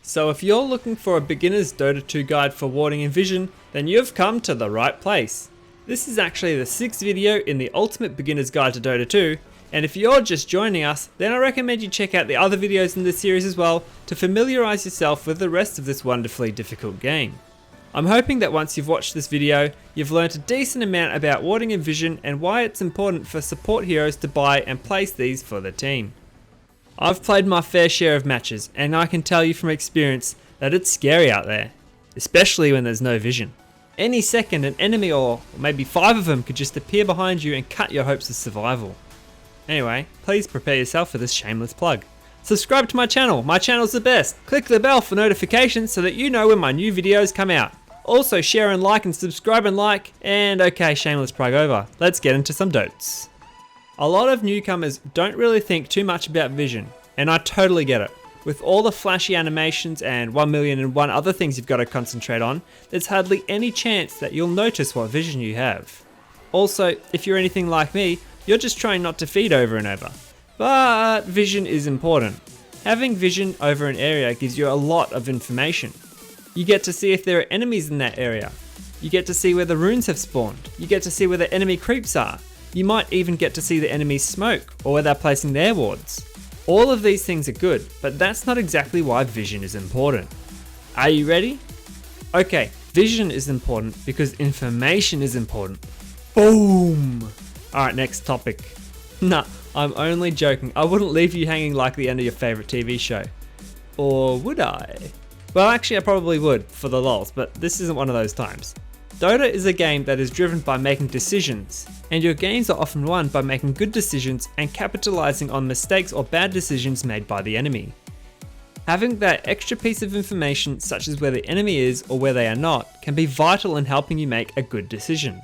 So if you're looking for a beginner's Dota 2 guide for warding and vision, then you've come to the right place. This is actually the 6th video in the Ultimate Beginner's Guide to Dota 2, and if you're just joining us, then I recommend you check out the other videos in this series as well to familiarise yourself with the rest of this wonderfully difficult game. I'm hoping that once you've watched this video, you've learnt a decent amount about warding and vision and why it's important for support heroes to buy and place these for the team. I've played my fair share of matches, and I can tell you from experience that it's scary out there, especially when there's no vision. Any second an enemy or maybe 5 of them could just appear behind you and cut your hopes of survival. Anyway, please prepare yourself for this shameless plug. Subscribe to my channel's the best. Click the bell for notifications so that you know when my new videos come out. Also share and like and subscribe and like, and okay, shameless plug over. Let's get into some dotes. A lot of newcomers don't really think too much about vision, and I totally get it. With all the flashy animations and 1,000,001 other things you've got to concentrate on, there's hardly any chance that you'll notice what vision you have. Also, if you're anything like me, you're just trying not to feed over and over. But vision is important. Having vision over an area gives you a lot of information. You get to see if there are enemies in that area. You get to see where the runes have spawned. You get to see where the enemy creeps are. You might even get to see the enemy's smoke or where they're placing their wards. All of these things are good, but that's not exactly why vision is important. Are you ready? Okay, vision is important because information is important. Boom! Alright, next topic. Nah, I'm only joking. I wouldn't leave you hanging like the end of your favourite TV show. Or would I? Well, actually I probably would, for the lols, but this isn't one of those times. Dota is a game that is driven by making decisions, and your games are often won by making good decisions and capitalizing on mistakes or bad decisions made by the enemy. Having that extra piece of information, such as where the enemy is or where they are not, can be vital in helping you make a good decision.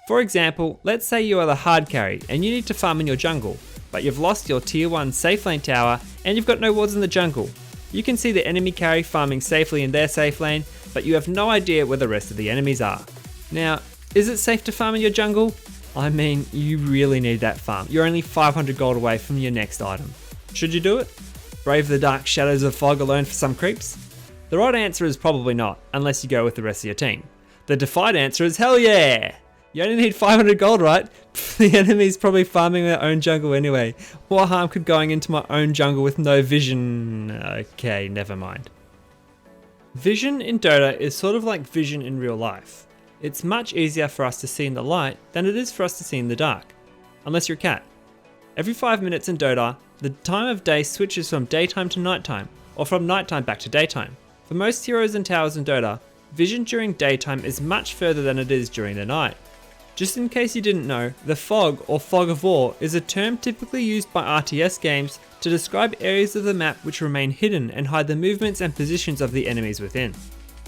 For example, let's say you are the hard carry and you need to farm in your jungle, but you've lost your tier 1 safe lane tower and you've got no wards in the jungle. You can see the enemy carry farming safely in their safe lane, but you have no idea where the rest of the enemies are. Now, is it safe to farm in your jungle? I mean, you really need that farm. You're only 500 gold away from your next item. Should you do it? Brave the dark shadows of fog alone for some creeps? The right answer is probably not, unless you go with the rest of your team. The defiant answer is hell yeah! You only need 500 gold, right? The enemy's probably farming their own jungle anyway. What harm could going into my own jungle with no vision? Okay, never mind. Vision in Dota is sort of like vision in real life. It's much easier for us to see in the light than it is for us to see in the dark, unless you're a cat. Every 5 minutes in Dota, the time of day switches from daytime to nighttime, or from nighttime back to daytime. For most heroes and towers in Dota, vision during daytime is much further than it is during the night. Just in case you didn't know, the fog or fog of war is a term typically used by RTS games to describe areas of the map which remain hidden and hide the movements and positions of the enemies within.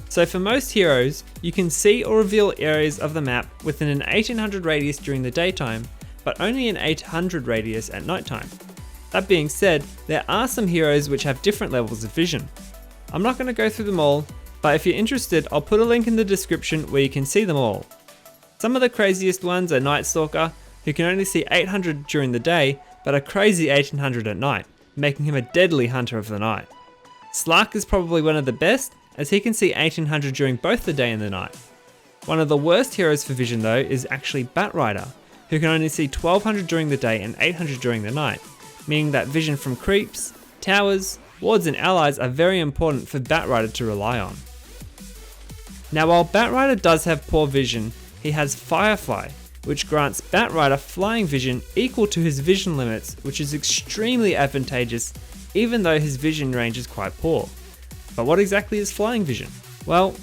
So for most heroes, you can see or reveal areas of the map within an 1800 radius during the daytime, but only an 800 radius at nighttime. That being said, there are some heroes which have different levels of vision. I'm not going to go through them all, but if you're interested, I'll put a link in the description where you can see them all. Some of the craziest ones are Night Stalker, who can only see 800 during the day, but a crazy 1800 at night, making him a deadly hunter of the night. Slark is probably one of the best, as he can see 1800 during both the day and the night. One of the worst heroes for vision though is actually Batrider, who can only see 1200 during the day and 800 during the night, meaning that vision from creeps, towers, wards and allies are very important for Batrider to rely on. Now while Batrider does have poor vision, he has Firefly, which grants Batrider flying vision equal to his vision limits, which is extremely advantageous even though his vision range is quite poor. But what exactly is flying vision? Well,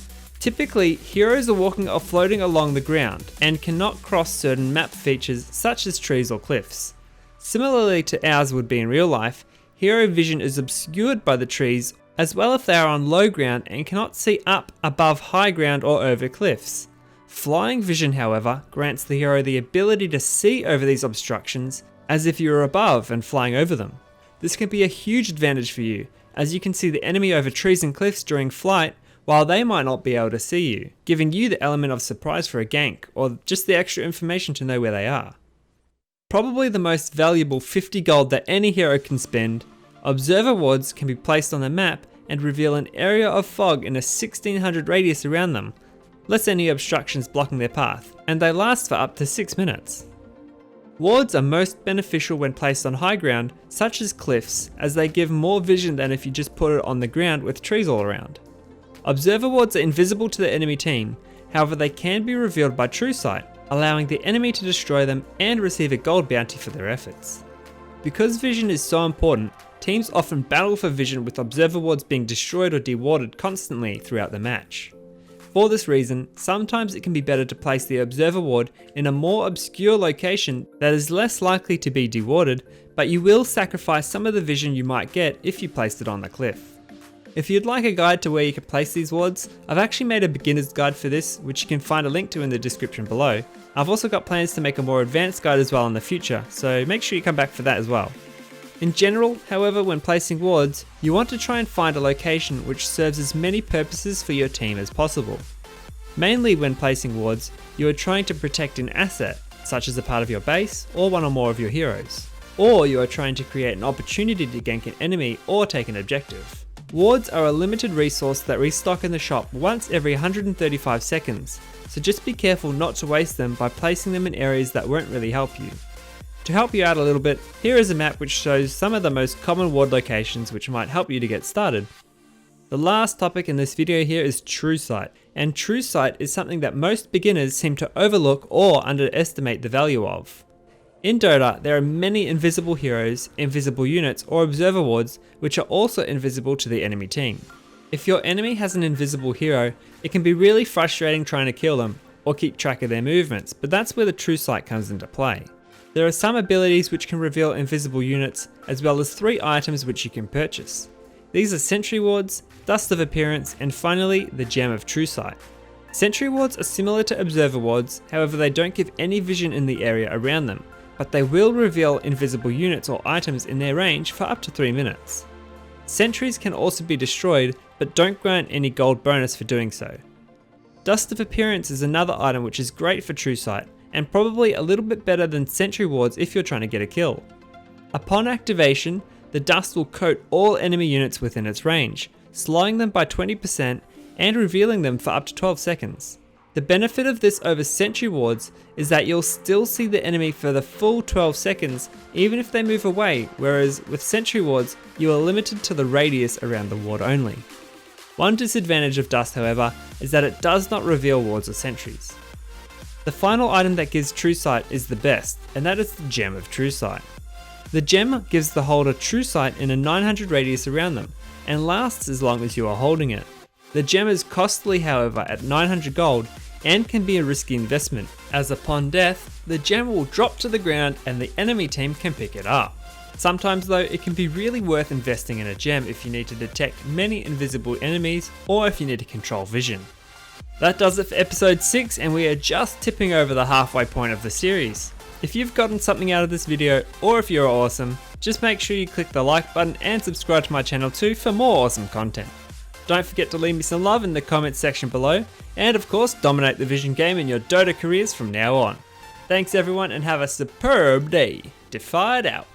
typically heroes are walking or floating along the ground and cannot cross certain map features such as trees or cliffs. Similarly to ours would be in real life, hero vision is obscured by the trees as well if they are on low ground and cannot see up above high ground or over cliffs. Flying vision, however, grants the hero the ability to see over these obstructions as if you were above and flying over them. This can be a huge advantage for you, as you can see the enemy over trees and cliffs during flight while they might not be able to see you, giving you the element of surprise for a gank or just the extra information to know where they are. Probably the most valuable 50 gold that any hero can spend, observer wards can be placed on the map and reveal an area of fog in a 1600 radius around them, less any obstructions blocking their path, and they last for up to 6 minutes. Wards are most beneficial when placed on high ground, such as cliffs, as they give more vision than if you just put it on the ground with trees all around. Observer wards are invisible to the enemy team, however they can be revealed by true sight, allowing the enemy to destroy them and receive a gold bounty for their efforts. Because vision is so important, teams often battle for vision with observer wards being destroyed or dewarded constantly throughout the match. For this reason, sometimes it can be better to place the observer ward in a more obscure location that is less likely to be dewarded, but you will sacrifice some of the vision you might get if you placed it on the cliff. If you'd like a guide to where you can place these wards, I've actually made a beginner's guide for this, which you can find a link to in the description below. I've also got plans to make a more advanced guide as well in the future, so make sure you come back for that as well. In general, however, when placing wards, you want to try and find a location which serves as many purposes for your team as possible. Mainly when placing wards, you are trying to protect an asset, such as a part of your base or one or more of your heroes. Or you are trying to create an opportunity to gank an enemy or take an objective. Wards are a limited resource that restock in the shop once every 135 seconds, so just be careful not to waste them by placing them in areas that won't really help you. To help you out a little bit, here is a map which shows some of the most common ward locations which might help you to get started. The last topic in this video here is True Sight, and True Sight is something that most beginners seem to overlook or underestimate the value of. In Dota, there are many invisible heroes, invisible units, or observer wards which are also invisible to the enemy team. If your enemy has an invisible hero, it can be really frustrating trying to kill them or keep track of their movements, but that's where the True Sight comes into play. There are some abilities which can reveal invisible units, as well as 3 items which you can purchase. These are Sentry Wards, Dust of Appearance, and finally the Gem of True Sight. Sentry Wards are similar to Observer Wards, however they don't give any vision in the area around them, but they will reveal invisible units or items in their range for up to 3 minutes. Sentries can also be destroyed, but don't grant any gold bonus for doing so. Dust of Appearance is another item which is great for True Sight, and probably a little bit better than Sentry Wards if you're trying to get a kill. Upon activation, the dust will coat all enemy units within its range, slowing them by 20% and revealing them for up to 12 seconds. The benefit of this over Sentry Wards is that you'll still see the enemy for the full 12 seconds even if they move away, whereas with Sentry Wards you are limited to the radius around the ward only. One disadvantage of Dust, however, is that it does not reveal wards or sentries. The final item that gives True Sight is the best, and that is the Gem of True Sight. The gem gives the holder True Sight in a 900 radius around them, and lasts as long as you are holding it. The gem is costly, however, at 900 gold, and can be a risky investment, as upon death, the gem will drop to the ground and the enemy team can pick it up. Sometimes though, it can be really worth investing in a gem if you need to detect many invisible enemies, or if you need to control vision. That does it for episode 6, and we are just tipping over the halfway point of the series. If you've gotten something out of this video, or if you're awesome, just make sure you click the like button and subscribe to my channel too for more awesome content. Don't forget to leave me some love in the comments section below, and of course dominate the Vision game in your Dota careers from now on. Thanks everyone, and have a superb day. Defied out.